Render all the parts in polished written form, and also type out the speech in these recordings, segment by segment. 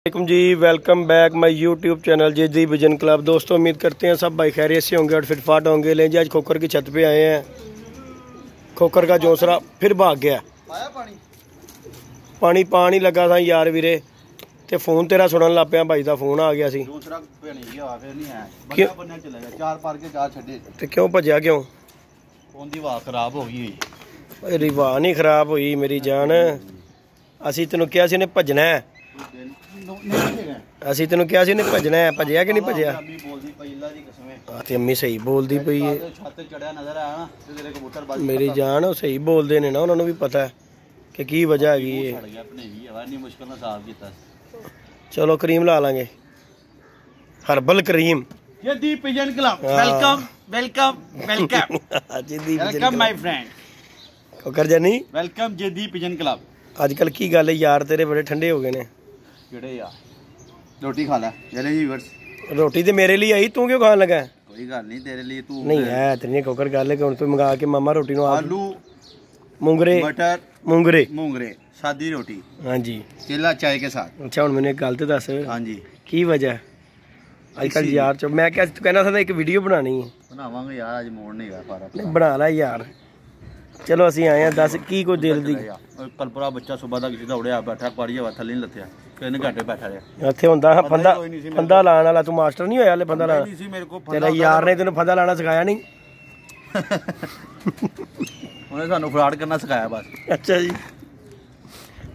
वालेकुम जी, welcome back my YouTube channel जेदी विजन क्लब। दोस्तों उम्मीद करते हैं सब भाई खैरियत से होंगे और फिटफाट होंगे। ले जी आज खोखर की छत पे आए हैं। खोखर का जोसरा फिर भाग गया। पानी पानी लगा था यार वीरे ते फोन तेरा सुनन लग पिया। भाई का फोन आ गया सी। क्यों भजया क्यों? खराब हो गई। रिवाह नहीं खराब हुई मेरी जान। असी तेन क्या सी ने भजना है। ਅਸੀਂ ਤੈਨੂੰ ਕਿਹਾ ਸੀ ਨੇ ਭਜਣਾ ਹੈ, ਭਜਿਆ ਕਿ ਨਹੀਂ ਭਜਿਆ? ਤੇ ਅੰਮੀ ਸਹੀ ਬੋਲਦੀ ਪਈ ਹੈ। ਮੇਰੀ ਜਾਨ ਉਹ ਸਹੀ ਬੋਲਦੇ ਨੇ ਨਾ, ਉਹਨਾਂ ਨੂੰ ਵੀ ਪਤਾ ਹੈ ਕਿ ਕੀ ਵਜ੍ਹਾ ਹੈਗੀ ਹੈ। ਚਲੋ ਕਰੀਮ ਲਾ ਲਾਂਗੇ, ਹਰਬਲ ਕਰੀਮ। ਜੇਦੀ pigeon club welcome welcome welcome ਜੇਦੀ ਵੈਲਕਮ ਮਾਈ ਫਰੈਂਡ ਕੋਕਰ ਜਾਨੀ ਵੈਲਕਮ ਜੇਦੀ ਪਿਜਨ ਕਲੱਬ। ਅੱਜ ਕੱਲ ਕੀ ਗੱਲ ਹੈ ਯਾਰ, ਤੇਰੇ ਬੜੇ ਠੰਡੇ ਹੋ ਗਏ ਨੇ। ਕਿਹੜੇ ਯਾਰ? ਰੋਟੀ ਖਾ ਲੈ ਜਲੇ ਜੀ ਵੀਰਸ। ਰੋਟੀ ਤੇ ਮੇਰੇ ਲਈ ਆਈ, ਤੂੰ ਕਿਉਂ ਖਾਣ ਲੱਗਾ? ਕੋਈ ਗੱਲ ਨਹੀਂ, ਤੇਰੇ ਲਈ ਤੂੰ ਨਹੀਂ ਹੈ ਤੇਰੀ ਕੋਕਰ ਗੱਲ ਹੈ ਕਿ ਹੁਣ ਤੂੰ ਮੰਗਾ ਕੇ ਮਾਮਾ ਰੋਟੀ ਨੂੰ ਆਲੂ ਮੂੰਗਰੇ ਮਟਰ ਮੂੰਗਰੇ ਮੂੰਗਰੇ ਸਾਦੀ ਰੋਟੀ। ਹਾਂਜੀ केला चाय के साथ। ਅੱਛਾ ਹੁਣ ਮੈਨੂੰ ਇੱਕ ਗੱਲ ਤੇ ਦੱਸ। ਹਾਂਜੀ ਕੀ ਵਜ੍ਹਾ ਅੱਜ ਕੱਲ ਯਾਰ ਚ ਮੈਂ ਕਿਹਾ ਤੂੰ ਕਹਿੰਦਾ ਸੀ ਇੱਕ ਵੀਡੀਓ ਬਣਾਣੀ ਹੈ। ਬਣਾਵਾਂਗੇ ਯਾਰ, ਅੱਜ ਮੋੜ ਨਹੀਂ ਗਾ ਪਰ ਨਹੀਂ ਬਣਾ ਲੈ ਯਾਰ। ਚਲੋ ਅਸੀਂ ਆਏ ਆ, ਦੱਸ ਕੀ ਕੋਈ ਦਿਲ ਦੀ। ਕਲਪਰਾ ਬੱਚਾ ਸੁਬਾ ਦਾ ਕਿਸੇ ਦਾ ਉੜਿਆ ਬੈਠਾ ਪਾੜੀ ਹਵਾ ਥੱਲੇ ਨਹੀਂ ਲੱਥਿਆ, 3 ਘੰਟੇ ਬੈਠਾ ਰਿਹਾ ਇੱਥੇ ਹੁੰਦਾ ਫੰਦਾ ਲਾਣ ਵਾਲਾ। ਤੂੰ ਮਾਸਟਰ ਨਹੀਂ ਹੋਇਆ ਹਲੇ ਫੰਦਾ ਲਾਣਾ? ਤੇਰਾ ਯਾਰ ਨੇ ਤੈਨੂੰ ਫੰਦਾ ਲਾਣਾ ਸਿਖਾਇਆ ਨਹੀਂ? ਉਹਨੇ ਸਾਨੂੰ ਫਰਾਡ ਕਰਨਾ ਸਿਖਾਇਆ ਬਸ। ਅੱਛਾ ਜੀ,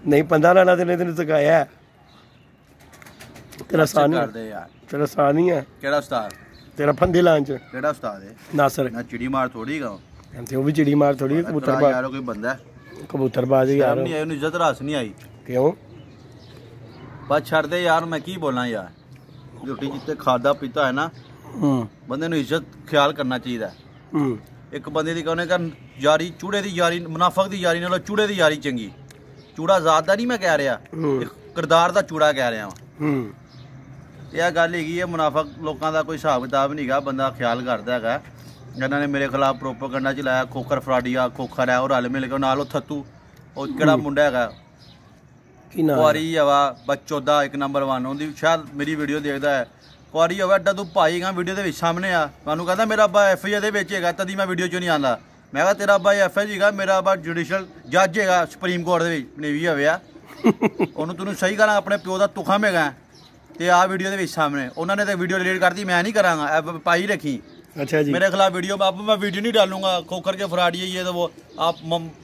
ਨਹੀਂ ਫੰਦਾ ਲਾਣਾ ਤੈਨੂੰ ਸਿਖਾਇਆ। ਤੇਰਾ ਸਾਨ ਕਰਦੇ ਯਾਰ, ਤੇਰਾ ਸਾਨ ਨਹੀਂ ਹੈ। ਕਿਹੜਾ ਉਸਤਾਦ ਤੇਰਾ ਫੰਦੇ ਲਾਣ ਚ? ਕਿਹੜਾ ਉਸਤਾਦ ਹੈ? ਨਾਸਰ। ਨਾ ਚਿੜੀ ਮਾਰ ਥੋੜੀ ਗਾ ਤੇ ਉਹ ਵੀ ਚਿੜੀ ਮਾਰ ਥੋੜੀ ਕਬੂਤਰ ਬਾਜ਼। ਯਾਰ ਕੋਈ ਬੰਦਾ ਕਬੂਤਰਬਾਜ਼ ਯਾਰ ਨਹੀਂ ਆਇਆ, ਉਹਨੂੰ ਇੱਜ਼ਤ ਰਾਸ ਨਹੀਂ ਆਈ। ਕਿਉਂ? ਬਸ ਛੱਡ ਦੇ ਯਾਰ, ਮੈਂ ਕੀ ਬੋਲਾਂ ਯਾਰ। ਰੋਟੀ ਜਿੱਤੇ ਖਾਦਾ ਪੀਤਾ ਹੈ ਨਾ, ਬੰਦੇ ਨੂੰ ਇੱਜ਼ਤ ਖਿਆਲ ਕਰਨਾ ਚਾਹੀਦਾ। ਇੱਕ ਬੰਦੇ ਦੀ ਕਹਿੰਦੇ ਕਿ ਯਾਰੀ ਚੂੜੇ ਦੀ ਯਾਰੀ, ਮੁਨਾਫਕ ਦੀ ਯਾਰੀ ਨਾਲੋਂ ਚੂੜੇ ਦੀ ਯਾਰੀ ਚੰਗੀ। ਚੂੜਾ ਜ਼ਾਤ ਦਾ ਨਹੀਂ ਮੈਂ ਕਹਿ ਰਿਹਾ, ਕਿਰਦਾਰ ਦਾ ਚੂੜਾ ਕਹਿ ਰਿਹਾ ਵਾਂ। ਇਹ ਗੱਲ ਹੈਗੀ ਹੈ, ਮੁਨਾਫਕ ਲੋਕਾਂ ਦਾ ਕੋਈ ਹਿਸਾਬ ਕਿਤਾਬ ਨਹੀਂ ਹੈਗਾ, ਬੰਦਾ ਖਿਆਲ ਕਰਦਾ ਹੈਗਾ। ਇਹਨਾਂ ਨੇ ਮੇਰੇ ਖਿਲਾਫ ਪ੍ਰੋਪੇਗੈਂਡਾ ਚਲਾਇਆ, ਖੋਖਰ ਫਰਾਡੀਆ ਖੋਖਰ ਹੈ, ਉਹ ਰਲ ਮਿਲ ਕੇ ਨਾਲ ਉਹ ਥੱਤੂ, ਉਹ ਕਿਹੜਾ ਮੁੰਡਾ ਹੈਗਾ ਕੁਆਰੀ ਹਵਾ ਬੱਚੋਦਾ 1 ਨੰਬਰ 1, ਉਹਦੀ ਸ਼ਾਇਦ ਮੇਰੀ ਵੀਡੀਓ ਦੇਖਦਾ ਹੈ। ਕੁਆਰੀ ਹਵਾ ਐਡਾ ਤੂੰ ਭਾਈ ਗਾ ਵੀਡੀਓ ਦੇ ਵਿੱਚ ਸਾਹਮਣੇ ਆ, ਮੈਨੂੰ ਕਹਿੰਦਾ ਮੇਰਾ ਅੱਬਾ FIA ਦੇ ਵਿੱਚ ਹੈਗਾ ਤਦੀ ਮੈਂ ਵੀਡੀਓ 'ਚੋਂ ਨਹੀਂ ਆਉਂਦਾ। ਮੈਂ ਕਿਹਾ ਤੇਰਾ ਅੱਬਾ FIA ਹੈਗਾ, ਮੇਰਾ ਅੱਬਾ ਜੁਡੀਸ਼ਲ ਜੱਜ ਹੈਗਾ ਸੁਪਰੀਮ ਕੋਰਟ ਦੇ ਵਿੱਚ, ਨੇਵੀ ਹੋਇਆ। ਉਹਨੂੰ ਤੈਨੂੰ ਸਹੀ ਕਰਾਂ, ਆਪਣੇ ਪਿਓ ਦਾ ਤੁਖਮ ਹੈਗਾ ਤੇ ਆਹ ਵੀਡੀਓ ਦੇ ਵਿੱਚ ਸਾਹਮਣੇ। ਉਹਨਾਂ ਨੇ ਤਾਂ ਵੀਡੀਓ ਡਿਲੀਟ ਕਰਤੀ, ਮੈਂ ਨਹੀਂ ਕਰਾਂਗਾ, ਪਾਈ ਰੱਖੀ। अच्छा जी, मेरे खिलाफ वीडियो अब मैं वीडियो नहीं डालूंगा। खोखर के फराडी ये तो वो आप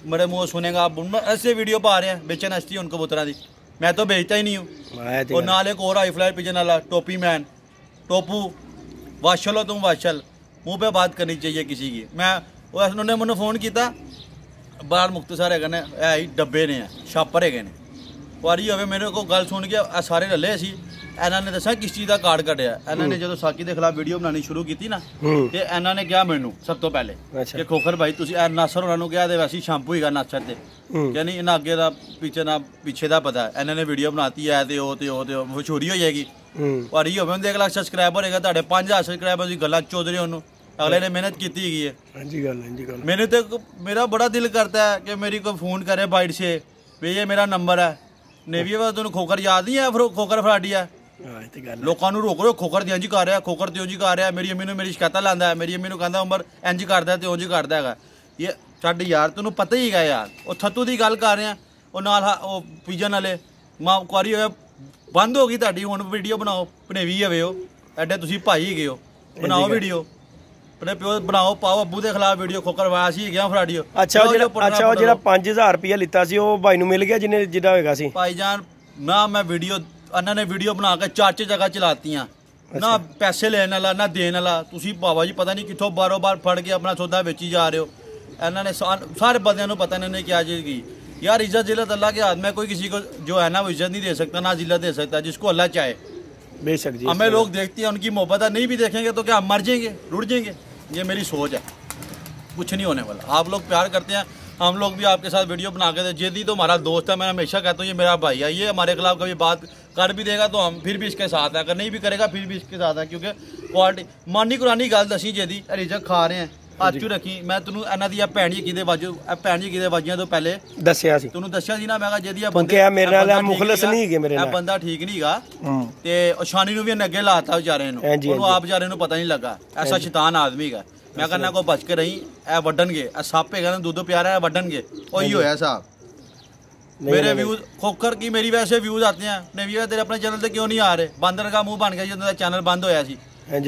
मेरे मुँह सुनेगा, आप ऐसे वीडियो पा रहे हैं बेचन हस्ती उनको कबूतरा दी। मैं तो बेचता ही नहीं हूँ। और नाल एक और हाई फ्लाई पिजन वाला टोपी मैन टोपू, वाशल हो तुम वाशल, मुँह पे बात करनी चाहिए किसी की। मैं उन्होंने मैंने फोन किया बाहर मुख्तसर है ही डब्बे ने छापर है ने वारी हो मेरे को गल सुन के सारे रले असी। ਇਹਨਾਂ ਨੇ ਦੱਸਿਆ ਕਿਸ ਚੀਜ਼ ਦਾ ਕਾਰਡ ਕੱਢਿਆ। ਇਹਨਾਂ ਨੇ ਜਦੋਂ ਸਾਕੀ ਦੇ ਖਿਲਾਫ ਵੀਡੀਓ ਬਣਾਉਣੀ ਸ਼ੁਰੂ ਕੀਤੀ ਨਾ, ਤੇ ਇਹਨਾਂ ਨੇ ਕਿਹਾ ਮੈਨੂੰ ਸਭ ਤੋਂ ਪਹਿਲੇ ਕਿ ਖੋਖਰ ਭਾਈ ਤੁਸੀਂ ਨਾਸਰ ਉਹਨਾਂ ਨੂੰ ਕਿਹਾ ਤੇ ਵੈਸੇ ਸ਼ੈਂਪੂ ਹੀਗਾ ਨਾਸਰ ਤੇ ਕਹਿੰਦੀ ਇਹਨਾਂ ਅੱਗੇ ਦਾ ਪਿੱਛੇ ਦਾ ਪਤਾ। ਇਹਨਾਂ ਨੇ ਵੀਡੀਓ ਬਣਾਤੀ ਹੈ ਤੇ ਉਹ ਮਸ਼ਹੂਰੀ ਹੋ ਜਾਏਗੀ। ਵਾਰੀ ਹੋਵੇ ਉਹਦੇ 1 ਲੱਖ ਸਬਸਕ੍ਰਾਈਬਰ ਹੈਗਾ, ਤੁਹਾਡੇ 5000 ਸਬਸਕ੍ਰਾਈਬਰ ਦੀ ਗੱਲਾਂ ਚੋਦ ਰਹੇ ਉਹਨੂੰ। ਅਗਲੇ ਨੇ ਮਿਹਨਤ ਕੀਤੀ ਹੈਗੀ ਹੈ। ਹਾਂਜੀ ਗੱਲ ਮੈਨੂੰ ਤੇ ਮੇਰਾ ਬੜਾ ਦਿਲ ਕਰਦਾ ਹੈ ਕਿ ਮੇਰੀ ਕੋਈ ਫੋਨ ਕਰੇ ਬਾਈਟ ਸੇ ਵੀ ਇਹ ਮੇਰਾ ਨੰਬਰ ਹੈ। ਨੇਵੀ ਵਾ ਤੁਹਾਨੂੰ ਖੋਖਰ ਯਾਦ ਨਹੀਂ ਹੈ? ਖੋਖਰ ਫਰਾਡੀ ਹੈ। ਲੋਕਾਂ ਨੂੰ ਰੋਕ ਰੋ, ਖੋਖਰ ਦੀ ਇੰਝ ਕਰ ਰਿਹਾ, ਖੋਖਰ ਤੇ ਉਂਝ ਕਰ ਰਿਹਾ। ਮੇਰੀ ਅੰਮੀ ਨੂੰ ਮੇਰੀ ਸ਼ਿਕਾਇਤਾਂ ਲਾਉਂਦਾ ਹੈ, ਮੇਰੀ ਅੰਮੀ ਨੂੰ ਕਹਿੰਦਾ ਉਮਰ ਇੰਝ ਕਰਦਾ ਤੇ ਉਂਝ ਕਰਦਾ ਹੈਗਾ। ਇਹ ਛੱਡ ਯਾਰ, ਤੈਨੂੰ ਪਤਾ ਹੀ ਹੈਗਾ ਯਾਰ। ਉਹ ਥੱਤੂ ਦੀ ਗੱਲ ਕਰ ਰਿਹਾ, ਉਹ ਨਾਲ ਉਹ ਪੀਜਨ ਵਾਲੇ ਮਾਂ ਕੁਆਰੀ ਹੋਇਆ ਬੰਦ ਹੋ ਗਈ ਤੁਹਾਡੀ। ਹੁਣ ਵੀਡੀਓ ਬਣਾਓ, ਭਨੇਵੀ ਹੋਵੇ ਉਹ ਐਡੇ ਤੁਸੀਂ ਭਾਈ ਹੈਗੇ ਹੋ, ਬਣਾਓ ਵੀਡੀਓ ਆਪਣੇ ਪਿਓ ਬਣਾਓ, ਪਾਓ ਅੱਬੂ ਦੇ ਖਿਲਾਫ ਵੀਡੀਓ। ਖੋਖਰ ਵਾਇਆ ਸੀ ਗਿਆ ਫਰਾਡੀਓ। ਅੱਛਾ ਉਹ ਜਿਹੜਾ 5000 ਰੁਪਇਆ ਲਿੱਤਾ ਸੀ ਉਹ ਭਾਈ ਨੂੰ ਮਿਲ ਗਿਆ ਜਿੱਦਾਂ ਹੋਏਗਾ ਸੀ? ਭਾਈ ਜਾਨ ਨਾ ਮੈਂ ਵੀਡੀਓ ਇਹਨਾਂ ਨੇ ਵੀਡੀਓ ਬਣਾ ਕੇ 4 ਜਗ੍ਹਾ ਚਲਾਤੀਆਂ ਨਾ, ਪੈਸੇ ਲੈਣ ਵਾਲਾ ਨਾ ਦੇਣ ਵਾਲਾ। ਤੁਸੀਂ ਬਾਬਾ ਜੀ ਪਤਾ ਨਹੀਂ ਕਿੱਥੋਂ ਬਾਰੋ ਬਾਰ ਫੜ ਕੇ ਆਪਣਾ ਸੌਦਾ ਵੇਚੀ ਜਾ ਰਹੇ ਹੋ। ਇਹਨਾਂ ਨੇ ਸਾਰੇ ਬੰਦਿਆਂ ਨੂੰ ਪਤਾ ਇਹਨਾਂ ਨੇ ਕਿਆ ਚੀਜ਼ की यार। इज्जत जिल्लत अल्लाह के हाथ में, कोई किसी को जो है ना वो इज्जत नहीं दे सकता ना जिल्लत दे सकता, जिसको अल्लाह चाहे। बेशक जी, हमें लोग देखते हैं उनकी मोहब्बत नहीं भी देखेंगे तो क्या हम मर जाएंगे, रुट जाएंगे? ये मेरी सोच है, कुछ नहीं होने वाला। आप लोग प्यार करते हैं, हम लोग भी आपके साथ वीडियो बना के। जेदी तो हमारा दोस्त है, मैं हमेशा कहता हूँ ये मेरा भाई है। ये हमारे खिलाफ कभी बात कर भी देगा तो हम फिर भी इसके साथ है, अगर नहीं भी करेगा फिर भी इसके साथ है। क्योंकि क्वालिटी मानी कुरानी गल दसी जेदी रिजक खा रहे हैं, ਹੱਥ 'ਚ ਰੱਖੀ। ਮੈਂ ਤੈਨੂੰ ਇਹਨਾਂ ਦੀ ਭੈਣ ਜੀ ਕਿਹਦੇ ਵਾਜੋ ਭੈਣ ਜੀ ਕਿਹਦੇ ਵਾਜੀਆਂ ਤੋਂ ਪਹਿਲੇ ਦੱਸਿਆ ਸੀ, ਤੈਨੂੰ ਦੱਸਿਆ ਸੀ ਨਾ। ਮੈਂ ਕਿਹਾ ਜਿਹਦੀ ਬੰਦੇ ਮੇਰੇ ਨਾਲ ਮੁਖਲਸ ਨਹੀਂ ਹੈਗੇ, ਮੇਰੇ ਨਾਲ ਇਹ ਬੰਦਾ ਠੀਕ ਨਹੀਂ ਹੈਗਾ। ਤੇ ਸ਼ਾਨੀ ਨੂੰ ਵੀ ਇਹਨੇ ਅੱਗੇ ਲਾਤਾ ਵਿਚਾਰੇ ਨੂੰ, ਉਹਨੂੰ ਆਪ ਵਿਚਾਰੇ ਨੂੰ ਪਤਾ ਨਹੀਂ ਲੱਗਾ। ਐਸਾ ਸ਼ੈਤਾਨ ਆਦਮੀ ਹੈਗਾ। ਮੈਂ ਕਹਿੰਦਾ ਕੋ ਬਚ ਕੇ ਰਹੀ, ਇਹ ਵੱਢਣਗੇ। ਇਹ ਸੱਪ ਹੈਗਾ ਨਾ ਦੁੱਧ ਪਿਆਰਾ, ਇਹ ਵੱਢਣਗੇ। ਉਹੀ ਹੋਇਆ ਸਾਹਿਬ। मेरे व्यूज खोखर की मेरी वैसे व्यूज आते हैं नवी तेरे अपने चैनल से क्यों नहीं आ रहे? बंदर का मुंह बन गया जो चैनल बंद होया सी।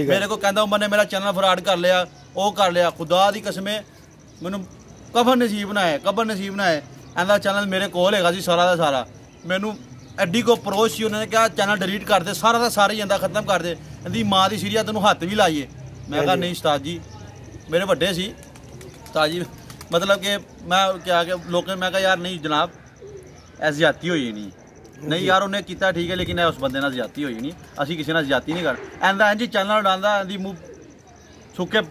मेरे को कहता उमर ने मेरा चैनल फ्रॉड कर लिया, वो कर लिया। खुदा दी कसमें मैनू कबर नसीब ना है, कबर नसीब ना है। ऐसा चैनल मेरे कोल हैगा सी सारा का सारा। मैनू एड्डी को अप्रोच सी, उन्होंने कहा चैनल डिलीट कर दे, सारा का सारा ही अंदा खत्म कर दे। कहती माँ की सीढ़िया तेनों हत्थ भी लाइए। मैं कहा नहीं उस्ताद जी, मेरे बड़े सी उस्ताद जी, मतलब कि मैं क्या कि लोग मैं कहा यार नहीं जनाब ऐसी ज्यादती हुई नहीं। नहीं यार उन्हें किया ठीक है, लेकिन उस बंदे नाल ज्यादती हुई नहीं। असी किसी नाल ज्यादती नहीं कर ऐंदा इंज चैनल डालदा इंदी मुंह सुके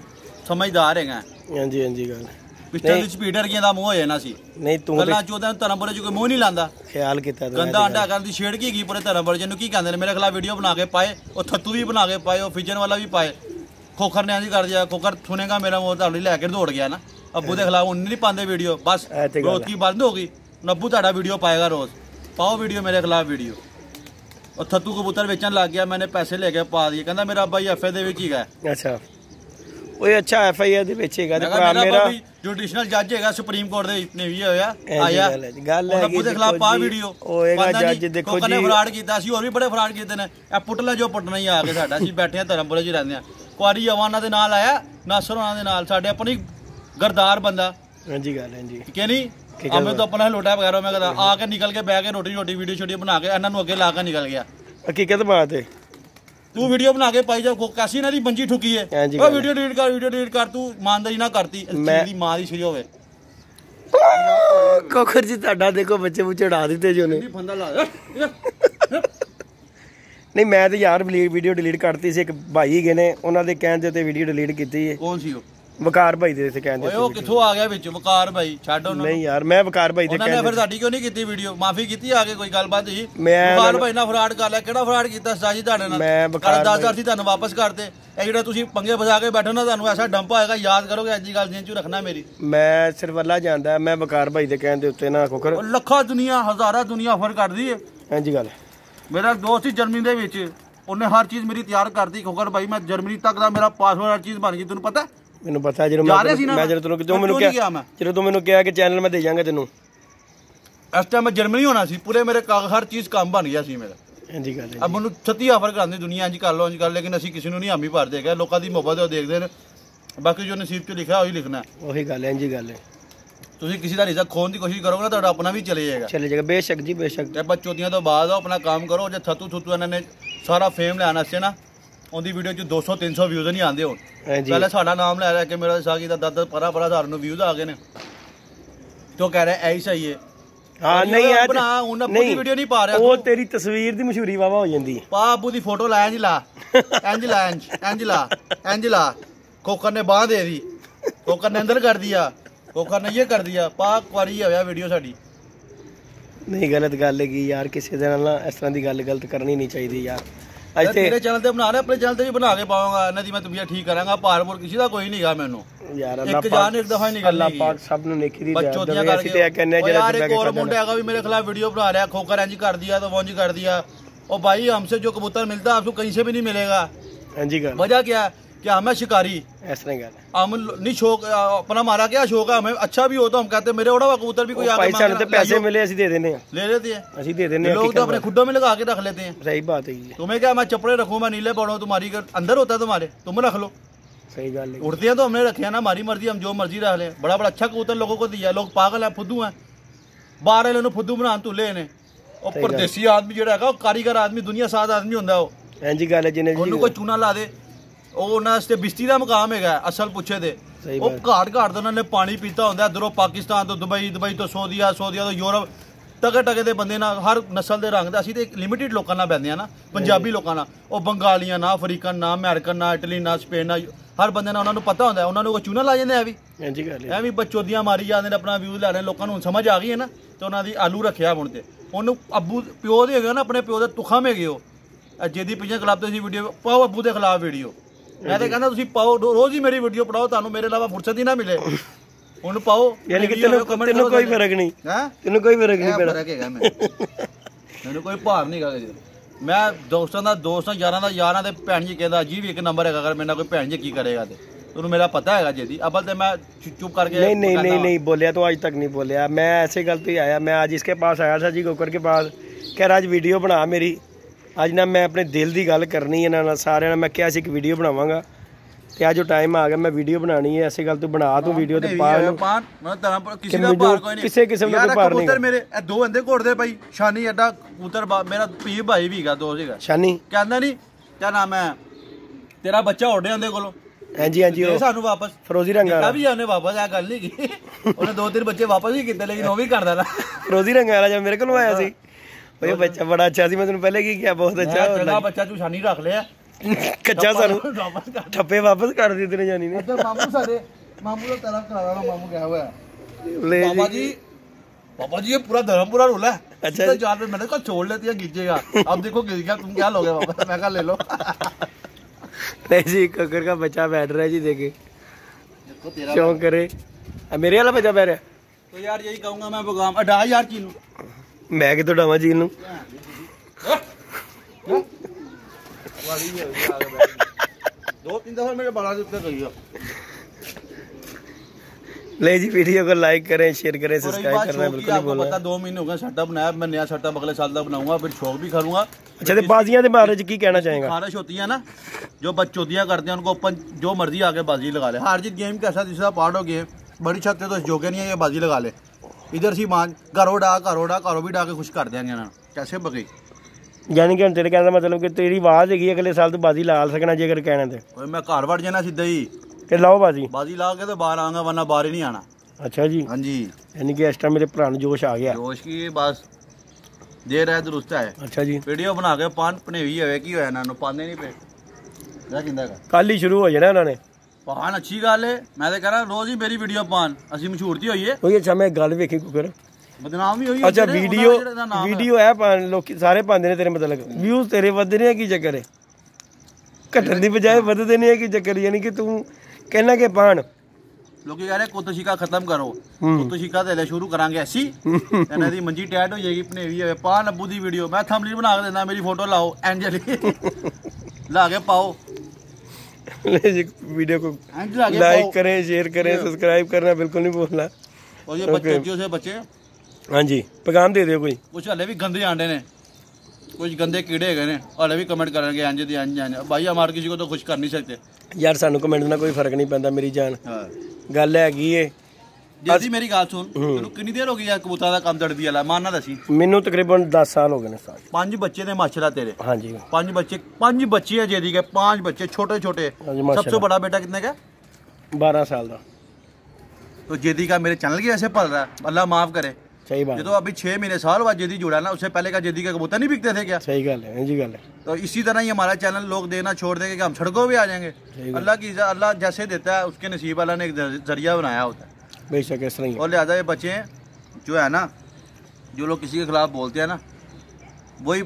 समझदार है। हां जी गल पिस्टल दी स्पीडर की दा मुंह हो जाना सी। नहीं तू गल्लां चोदा धर्मपुरे च कोई मुंह नहीं लांदा। ख्याल कीता तू गंदा अंडा करन दी छेड़ की पूरे धर्मपुरे जिन्नू की कहंदे ने मेरे खिलाफ वीडियो बना के पाए, और थत्तू भी बना के पाए, और फिजन वाला भी पाए। खोखर ने इंज कर दिया। खोखर सुनेगा मेरा मुंह ताड़ी लैके दौड़ गया ना। अब्बू दे खिलाफ उन्हें नहीं पाते वीडियो, बस रोज की बंद होगी। नब्बू ताड़ा वीडियो पाएगा रोज, पाओ वीडियो मेरे खिलाफ वीडियो। और थत्तू कबूतर बेचन लग गया, मैंने पैसे लेके पा दिए। कहता मेरा भाई एफ दे विच ही है। अच्छा ओए अच्छा एफ आई आर दे विच हैगा ते मेरा जुडिशनल जज हैगा सुप्रीम कोर्ट दे ने भी होया आया गल है नब्बू दे खिलाफ पा वीडियो होएगा जज। देखो जी फ्रॉड कीता सी, और भी बड़े फ्रॉड कीते ने। ए पुटला जो पुटना ही आ के साडा सी बैठे हैं धर्मपुरे च रहंदे आ। कुआरी अवाना दे नाल आया, नासर होना दे नाल, साडे अपनी गरदार बंदा। हां जी गल है जी, ठीक है नहीं। हमें तो अपना लोटा वगैरह में कहता आके निकल के बह के रोटी वीडियो शोडियो बना के इन्होंने अगे ला के निकल गया। हकीकत बात है। तू वीडियो बना के पाई जा, कैसी ना दी बंजी ठुकी है। वीडियो डिलीट कर तू ईमानदारी ना करती मेरी मां दी सीरी होवे। कोखर जी ਤੁਹਾਡਾ देखो बच्चे मुझे उड़ा ਦਿੱਤੇ जो ने फंदा ला नहीं मैं तो यार वीडियो डिलीट करती सी। एक भाई गए ने उन्हां दे कहण दे ते वीडियो डिलीट कीती है। कौन सी वो? वकार भाई दे कहंदे ਓਏ ਉਹ ਕਿੱਥੋਂ ਆ ਗਿਆ ਵਿੱਚ ਵਕਾਰ ਭਾਈ? ਛੱਡ ਉਹਨਾਂ ਨਹੀਂ ਯਾਰ ਮੈਂ ਵਕਾਰ ਭਾਈ ਦੇ ਕਹਿੰਦੇ ਉਹਨਾਂ ਨੇ ਫਿਰ ਸਾਡੀ ਕਿਉਂ ਨਹੀਂ ਕੀਤੀ ਵੀਡੀਓ? ਮਾਫੀ ਕੀਤੀ ਆ ਕੇ ਕੋਈ ਗੱਲਬਾਤ ਹੀ? ਵਕਾਰ ਭਾਈ ਨਾਲ ਫਰਾਡ ਕਰ ਲਿਆ। ਕਿਹੜਾ ਫਰਾਡ ਕੀਤਾ ਸਾਜੀ ਤੁਹਾਡੇ ਨਾਲ? ਮੈਂ ਵਕਾਰ 10,000 ਸੀ ਤੁਹਾਨੂੰ ਵਾਪਸ ਕਰਤੇ। ਇਹ ਜਿਹੜਾ ਤੁਸੀਂ ਪੰਗੇ ਫਸਾ ਕੇ ਬੈਠੋ ਨਾ, ਤੁਹਾਨੂੰ ਐਸਾ ਡੰਪ ਆਏਗਾ, ਯਾਦ ਕਰੋਗੇ। ਅੱਜ ਦੀ ਗੱਲ ਜਿੰਨ ਚ ਰੱਖਣਾ ਮੇਰੀ। ਮੈਂ ਸਿਰਫ ਅੱਲਾ ਜਾਣਦਾ, ਮੈਂ ਵਕਾਰ ਭਾਈ ਦੇ ਕਹਿਣ ਦੇ ਉੱਤੇ ਨਾ ਖੋਖਰ ਲੱਖਾਂ ਦੁਨੀਆ ਹਜ਼ਾਰਾਂ ਦੁਨੀਆ ਆਫਰ ਕਰਦੀ ਹੈ। ਹਾਂਜੀ ਗੱਲ ਮੇਰਾ ਦੋਸਤ ਸੀ ਜਰਮਨੀ ਦੇ ਵਿੱਚ, ਉਹਨੇ ਹਰ ਚੀਜ਼ ਮੇਰੀ ਤਿਆਰ ਕਰਤੀ। ਖੋਖਰ ਭਾਈ ਮੈਂ ਜਰਮਨੀ ਤੱਕ ਦਾ ਮੇਰਾ ਪਾਸਪੋਰਟ ਹਰ ਚੀਜ਼ ਬਣ ਗਈ। ਤੈਨੂੰ ਪਤਾ ਮੈਨੂੰ ਪਤਾ ਜਦੋਂ ਮੈਂ ਜਦੋਂ ਤੈਨੂੰ ਮੈਨੂੰ ਕਿਹਾ ਜਦੋਂ ਤੂੰ ਮੈਨੂੰ ਕਿਹਾ ਕਿ ਚੈਨਲ ਮੈਂ ਦੇ ਜਾਵਾਂਗਾ ਤੈਨੂੰ, ਇਸ ਟਾਈਮ ਮੈਂ ਜਰਮਨੀ ਹੋਣਾ ਸੀ। ਪੂਰੇ ਮੇਰੇ ਹਰ ਚੀਜ਼ ਕੰਮ ਬਣ ਗਿਆ ਸੀ ਮੇਰਾ। ਹਾਂਜੀ ਗੱਲ अब मैं 36 ऑफर करांदी दुनिया इंज कर लो इंज कर, लेकिन ਅਸੀਂ ਕਿਸੇ ਨੂੰ ਨਹੀਂ ਹਾਮੀ ਭਰਦੇ ਹੈਗੇ। ਲੋਕਾਂ ਦੀ ਮੁਹੱਬਤ ਉਹ ਦੇਖਦੇ ਨੇ, ਬਾਕੀ ਜੋ ਨਸੀਬ 'ਚ ਲਿਖਿਆ ਉਹੀ ਲਿਖਣਾ। ਉਹੀ ਗੱਲ ਹੈ, ਇੰਜ ਗੱਲ ਹੈ। ਤੁਸੀਂ ਕਿਸੇ ਦਾ ਰਿਜ਼ਕ ਖੋਣ ਦੀ ਕੋਸ਼ਿਸ਼ ਕਰੋਗੇ ਨਾ, ਤੁਹਾਡਾ ਆਪਣਾ ਵੀ ਚਲੇ ਜਾਏਗਾ। ਬੇਸ਼ੱਕ ਜੀ ਬੇਸ਼ੱਕ। ਤੇ ਬੱਚੋਦੀਆਂ ਤੋਂ ਬਾਅਦ ਆਪਣਾ ਕੰਮ ਕਰੋ। ਜੇ ਥੱਤੂ ਇਹਨਾਂ ਨੇ ਸਾਰਾ ਫੇਮ ਲੈਣ ਵਾਸਤੇ ਨਾ, ਉਹਦੀ ਵੀਡੀਓ 'ਚ 200-300 ਵਿਊਜ਼ ਨਹੀਂ ਆਉਂਦੇ ਹੁਣ। ਪਹਿਲੇ ਸਾਡਾ ਨਾਮ ਲੈ ਰਿਹਾ ਕਿ ਮੇਰਾ ਸਾਗੀ ਦਾ 10 12 ਹਜ਼ਾਰ ਨੂੰ ਵਿਊਜ਼ ਆ ਗਏ ਨੇ, तो कह रहा है ऐसा ही है। हाँ नहीं यार बना उन अपनी वीडियो नहीं पा रहा। वो तेरी तस्वीर दी मशहूरी वावा हो जांदी है। पा अबू दी फोटो ला इंज ला एंजला कोकर ने बांह दे दी, कोकर ने अंदर कर दिया, कोकर ने ये कर दिया। पा कुआरी होया वीडियो साडी। नहीं गलत गल है यार, किसी दे नाल इस तरह दी गल गलत करनी नहीं चाहिए यार। ਅੱਜ ਤੇਰੇ ਚੈਨਲ ਤੇ ਬਣਾ ਰਿਹਾ, ਆਪਣੇ ਚੈਨਲ ਤੇ ਵੀ ਬਣਾ ਕੇ ਪਾਵਾਂਗਾ। ਇਹਨਾਂ ਦੀ ਮੈਂ ਤਬੀਅਤ ਠੀਕ ਕਰਾਂਗਾ। ਭਾਰਪੁਰ ਕਿਸੇ ਦਾ ਕੋਈ ਨਹੀਂਗਾ ਮੈਨੂੰ ਯਾਰ। ਇੱਕ ਜਾਨ ਇੱਕ ਦਫਾ ਹੀ ਨਿਕਲਣੀ। ਅੱਲਾਹ ਪਾਕ ਸਭ ਨੂੰ ਨੇਕੀ ਦੀ ਬੱਚੋਂ ਦੀਆਂ ਕਰਕੇ ਤੇ ਕਹਿੰਨੇ ਜਿਹੜਾ ਯਾਰ ਇੱਕ ਹੋਰ ਮੁੰਡਾ ਹੈਗਾ ਵੀ ਮੇਰੇ ਖਿਲਾਫ ਵੀਡੀਓ ਬਣਾ ਰਿਹਾ, ਖੋਕਰ ਇੰਜ ਕਰ ਦਿਆ तो वंज कर दिया। ओ भाई हमसे जो कबूतर मिलता है आपको कहीं से भी नहीं मिलेगा। हां जी गल वजह क्या है कि हमें शिकारी ऐसा गल हम नहीं शौक अपना हमारा क्या शौक है, हमें अच्छा भी हो तो हम कहते हैं मेरे उड़ा हुआ कबूतर भी कोई आके पैसा ते पैसे मिले ਅਸੀਂ ਦੇ ਦੇने ले लेते हैं, ਅਸੀਂ ਦੇ देने। लोग तो अपने खुड्डों में लगा के रख लेते हैं। सही बात है ये। तुम्हें क्या मैं चपड़े रखूं, मैं नीले पड़ो, तुम्हारी अंदर होता है तुम्हारे, तुम रख लो। सही गल है। उड़ते हैं तो हमने रखे हैं ना, हमारी मर्जी, हम जो मर्जी रख लें। बड़ा बड़ा अच्छा कबूतर लोगों को दिया, लोग पागल है, फुद्दू है। बाहर वाले फुद्दू बना तुले ने। और परदेसी आदमी जो है कारीगर आदमी, दुनिया साद आदमी होंगे वो। हां जी गल है। जिन्हें कोई चूना ला दे ਉਹ ਬਿਸਤੀ ਦਾ ਮਕਾਮ ਹੈਗਾ ਅਸਲ ਪੁੱਛੇ ਦੇ। ਉਹ ਘਾਟ ਦੇ ਉਹਨਾਂ ਨੇ ਪਾਣੀ ਪੀਤਾ ਹੁੰਦਾ ਇਧਰੋਂ ਪਾਕਿਸਤਾਨ ਤੋਂ ਦੁਬਈ ਤੋਂ ਸਊਦੀਆ ਤੋਂ ਯੂਰਪ, ਟਕੇ ਦੇ ਬੰਦੇ ਨਾਲ, ਹਰ ਨਸਲ ਦੇ ਰੰਗ ਦਾ। ਅਸੀਂ ਤੇ ਇੱਕ ਲਿਮਿਟਿਡ ਲੋਕਾਂ ਨਾਲ ਬੈਠਦੇ ਆ ਨਾ, ਪੰਜਾਬੀ ਲੋਕਾਂ ਨਾਲ। ਉਹ ਬੰਗਾਲੀਆਂ ਨਾ, ਅਫਰੀਕਨ ਨਾ, ਅਮਰੀਕਨ ਨਾ, ਇਟਲੀ ਨਾ, ਸਪੇਨ ਨਾ, ਹਰ ਬੰਦੇ ਨਾਲ ਉਹਨਾਂ ਨੂੰ ਪਤਾ ਹੁੰਦਾ। ਉਹਨਾਂ ਨੂੰ ਚੂਨਾ ਲਾ ਜਾਂਦੇ ਆ ਵੀ ਐ ਵੀ ਬੱਚੋਦੀਆਂ ਮਾਰੀ ਜਾਂਦੇ ਨੇ, ਆਪਣਾ ਵਿਊਜ਼ ਲੈ ਰਹੇ। ਲੋਕਾਂ ਨੂੰ ਸਮਝ ਆ ਗਈ ਹੈ ਨਾ, ਤੇ ਉਹਨਾਂ ਦੀ ਆਲੂ ਰੱਖਿਆ ਹੁਣ ਤੇ ਉਹਨੂੰ ਅੱਬੂ ਪਿਓ ਦੇ ਹੈਗੇ ਨਾ, ਆਪਣੇ ਪਿਓ ਦੇ ਤੁਖਮ ਹੈਗੇ ਉਹ। ਜਿਹਦੀ ਪਿੱਛੇ ਕਲੱਬ ਤੇ ਸੀ ਵੀਡੀਓ ਪਾਓ ਅੱਬੂ ਦੇ ਖਿਲਾਫ ਵੀਡੀਓ। ਮੈਂ ਤਾਂ ਕਹਿੰਦਾ ਤੁਸੀਂ ਪਾਓ, ਰੋਜ਼ ਹੀ ਮੇਰੀ ਵੀਡੀਓ ਪੜਾਓ, ਤੁਹਾਨੂੰ ਮੇਰੇ ਇਲਾਵਾ ਫੁਰਸਤ ਹੀ ਨਾ ਮਿਲੇ। ਹੁਣ ਪਾਓ, ਯਾਨੀ ਕਿ ਤੈਨੂੰ ਕੋਈ ਫਰਕ ਨਹੀਂ ਹੈ, ਤੈਨੂੰ ਕੋਈ ਫਰਕ ਨਹੀਂ ਪੈਣਾ। ਫਰਕ ਹੈਗਾ ਮੈਨੂੰ ਕੋਈ ਭਾਰ ਨਹੀਂ ਹੈਗਾ। ਮੈਂ ਦੋਸਤਾਂ ਦਾ ਦੋਸਤ ਹਾਂ, ਯਾਰਾਂ ਦਾ ਯਾਰਾਂ ਦੇ। ਭੈਣ ਜੀ ਕਹਿੰਦਾ ਜੀ ਵੀ ਇੱਕ ਨੰਬਰ ਹੈਗਾ, ਅਗਰ ਮੇਰੇ ਨਾਲ ਕੋਈ ਭੈਣ ਜੀ ਕੀ ਕਰੇਗਾ ਤੇ ਤੁਹਾਨੂੰ ਮੇਰਾ ਪਤਾ ਹੈਗਾ ਜੀ। ਅਬਲ ਤੇ मैं चुप करके नहीं बोलिया, तो आज तक नहीं बोलिया। मैं ऐसे गलत ही आया। मैं आज इसके पास आया था जी, कोकर के पास, कह रहा आज वीडियो बना मेरी। आज ना मैं अपने दिल की गल करनी है ना सारे ना, मैं क्या एक वीडियो बनावांगा ते आज जो टाइम आ गया मैं वीडियो बनानी है। ऐसे गल तू बना तू वीडियो ते पा किसी किस्म का कोई भार नहीं। मेरे दो बंदे घोड़दे भाई, शानी एडा कबूतर मेरा पी भाई भी हैगा, दोस्त हैगा शानी, कहंदा नहीं क्या नाम है तेरा बच्चा उड़े आंदे कोलों। हाँ जी वो सानू वापस फरोजी रंग वाला भी आने वापस आ गल नहीं की। उन्हें 2-3 बच्चे वापस भी कीते, लेकिन वो भी कर देना। फरोजी रंग वाला जब मेरे को आया सी, वो बच्चा बड़ा अच्छा सी। मैं तेन पहले की किया, बहुत अच्छा चंगा बच्चा तू शानी रख लिया। कच्चा सानू ठप्पे वापस कर दिए तेरे जानी ने। मामू सारे मामू का तरफ करा रहा, मामू क्या हुआ पापा जी ये पूरा धर्मपुरा रूल है। अच्छा 4 पे मैंने कहा छोड़ लेती है, गिजेगा। अब देखो गिर गया, तुम क्या लोगे वापस? मैं कहा ले लो। नहीं जी, कोकर का बच्चा बैठ रहा है जी, देखे शौक करे। मेरे वाला बच्चा बैठ रहा है तो यार यही कहूंगा मैं, प्रोग्राम अडा यार चीनू मैं कि तो डावा चीन नू 2-3 दफा मेरे बाला से गई। ले जी, वीडियो को लाइक करें, शेयर करें, सब्सक्राइब करना बिल्कुल नहीं भूलना। 2 महीने हो गए सेटअप बनाया, मैं नया सेटअप अगले साल का बनाऊंगा, फिर शौक भी करूंगा। अच्छा तो बाजियां के बारे में की कहना चाहेंगे? खारिश होती है ना, जो बच्चोदियां करते हैं उनको अपन जो मर्जी आके बाजी लगा ले। हार जीत गेम कैसा तीसरा पार्ट हो गया, बड़ी छत तो जोगे नहीं है, ये बाजी लगा ले। इधर सी मान घरों भी डा के खुश कर देंगे ना, कैसे बगी। यानी कि तेरे कहने का मतलब कि तेरी आवाज है अगले साल तू बाजी लगा सकना जे अगर कहना तो। मैं घर वड़ जाना सीधा ही कि लाओ बाजी ला के तो बाहर आऊंगा, वरना बाहर ही नहीं आना। अच्छा जी, हाँ जी। यानी कि इस टाइम मेरे भरा जोश आ गया, जोश की बस देर है दुरुस्त है। अच्छा जी, वीडियो बना के पान पनेवी है की होया ना, पाने नहीं पे कल ही शुरू हो जाना उन्होंने। पान अच्छी गल है, मैं तो कह रहा रोज ही मेरी वीडियो पान असि मशहूर ती होई है। अच्छा मैं गल वेखी कुकर बदनाम भी होई। अच्छा वीडियो है पान लोग सारे पांदे ने तेरे, मतलब व्यूज तेरे वधदे ने की चक्कर है? घटन दी बजाय वधदे ने की चक्कर? यानी कि तू कहना के पान लोग कह रहे कुत्तशिका खत्म करो, कुत्तशिका तेले शुरू करांगे ऐसी इन्हां दी मंजी टैट हो जाएगी, पनेवी होवे। पान अब्बू दी वीडियो मैं थंबनेल बना के देना, मेरी फोटो लाओ एंजल ला के पाओ। वीडियो को लाइक करें, शेयर करें, सब्सक्राइब करना बिल्कुल नहीं भूलना। और ये बच्चे से बच्चे, हाँ जी, पैगाम दे दो कोई। कुछ हले भी गंदे आंडे ने, कुछ गंदे कीड़े है, हले भी कमेंट करेंगे एंज दी एंज। भाई हमारे किसी को तो खुश कर नहीं सकते यार, सानू कमेंट ना कोई फर्क नहीं पैंदा मेरी जान। गल हैगी है जी, मेरी गल सुन, तैनूं कितनी देर हो गई यार कबूतरा दा काम दड़दी वाला? मानना दसी मैनू तकरीबन 10 साल हो गए ने। 5 बच्चे ने माशाल्लाह तेरे? हाँ जी 5 बच्चे है जेदी के, 5 बच्चे छोटे छोटे। सबसे बड़ा बेटा कितने का? 12 साल का। तो जेदी का मेरे चैनल की ऐसे पल रहा है, अल्लाह माफ करे। सही बात। ये तो अभी 6 महीने साल बाद जेदी जुड़ा ना, उससे पहले का जेदी का कबूतर नहीं बिकते थे क्या? सही गल है जी, गल है। तो इसी तरह ही हमारा चैनल लोग देना छोड़ देंगे कि हम सड़कों पे आ जाएंगे। अल्लाह की अल्लाह जैसे देता है उसके नसीब वाला ने एक जरिया बनाया होता है, बेशक इस तरह। और लिहाजा ये बच्चे जो है ना, जो लोग किसी के खिलाफ बोलते हैं ना, वही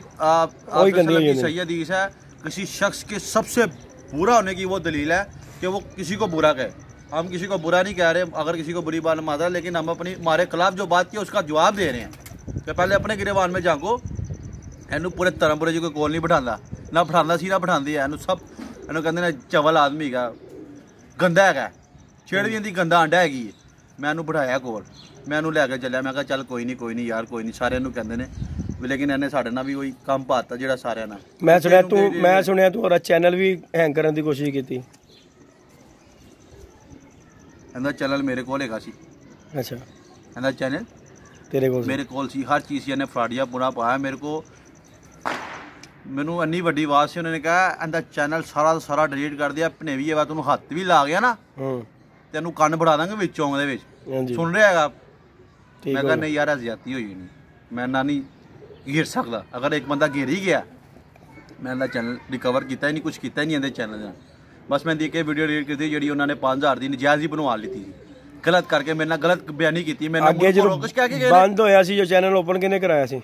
सही हदीस है, किसी शख्स के सबसे बुरा होने की वो दलील है कि वो किसी को बुरा कहे। हम किसी को बुरा नहीं कह रहे, अगर किसी को बुरी बात मार रहा है, लेकिन हम अपनी हमारे खिलाफ जो बात की उसका जवाब दे रहे हैं कि पहले अपने गिरेबान में झांको। इनू पूरे धर्मपुरे जी कोई कोल नहीं बिठाता, ना बिठाता सी ना बिठाती है। इनू सब इनू कहते ने चवल आदमी का गंदा है, छेड़ भी गंदा आंडा हैगी। मैं इनू बिठाया कोल, मैं इनू लैके चलिया, मैं कहा चल कोई नहीं यार कोई नहीं, सारे इनू कहते ने, लेकिन इन्हें साढ़े ना भी वही काम पाता जो सारे ना। मैं सुनिया तू और चैनल भी हैंग करने की कोशिश की। इनका चैनल मेरे कोल हैगा सी। अच्छा, इनका चैनल तेरे कोल? मेरे कोल सी, हर चीज़ इन्हें फ्राडिया पूरा पाया मेरे को। मैनू इन्नी वड्डी आवाज़ से उन्होंने कहा इनका चैनल सारा डिलीट कर दिया, भनेवी है तुम हत्थ भी ला गया ना तेन कन्न बढ़ा देंगे विचों सुन रहा है। मैं कहा नहीं यार ज्यादती हुई नहीं, मैं ना नहीं घेर सकता। अगर एक बंदा घेर ही गया, मैं इनका चैनल रिकवर किया ही नहीं, कुछ किया ही नहीं इनके चैनल। बस मैं देख के वीडियो डिलीट की थी जी, उन्होंने 5000 की नजायज़ ही बनवा ली थी, गलत करके मेरे नाल गलत बयानी की। बंद होया सी जो चैनल ओपन किने कराया सी?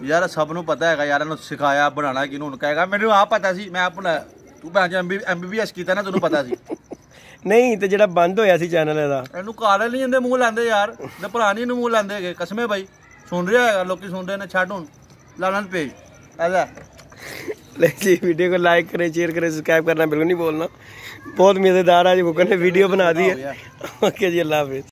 यार सब नूं पता है यार, सिखाया बनाना कि कहेगा, मैंने आप पता सी, मैं अपना ਤੂੰ ਭੈਣ ਚ MBBS ਕੀਤਾ ਨਾ, ਤੈਨੂੰ ਪਤਾ ਸੀ। ਨਹੀਂ ਤੇ ਜਿਹੜਾ ਬੰਦ ਹੋਇਆ ਸੀ ਚੈਨਲ ਇਹਦਾ, ਇਹਨੂੰ ਕਾਲੇ ਨਹੀਂ ਜਾਂਦੇ ਮੂੰਹ ਲੈਂਦੇ ਯਾਰ, ਤੇ ਭਰਾ ਨਹੀਂ ਇਹਨੂੰ ਮੂੰਹ ਲੈਂਦੇ ਹੈਗੇ, ਕਸਮੇ ਬਾਈ। ਸੁਣ ਰਿਹਾ ਹੈਗਾ, ਲੋਕੀ ਸੁਣ ਰਹੇ ਨੇ, ਛੱਡ ਹੁਣ ਲਾਣਾ ਪੇਜ ਐਲਾ। ले जी वीडियो को लाइक करें, शेयर करें, सब्सक्राइब करना बिल्कुल नहीं बोलना। बहुत मज़ेदार आज कुकर ने वीडियो बना दी है। ओके जी, अल्लाह हाफिज़।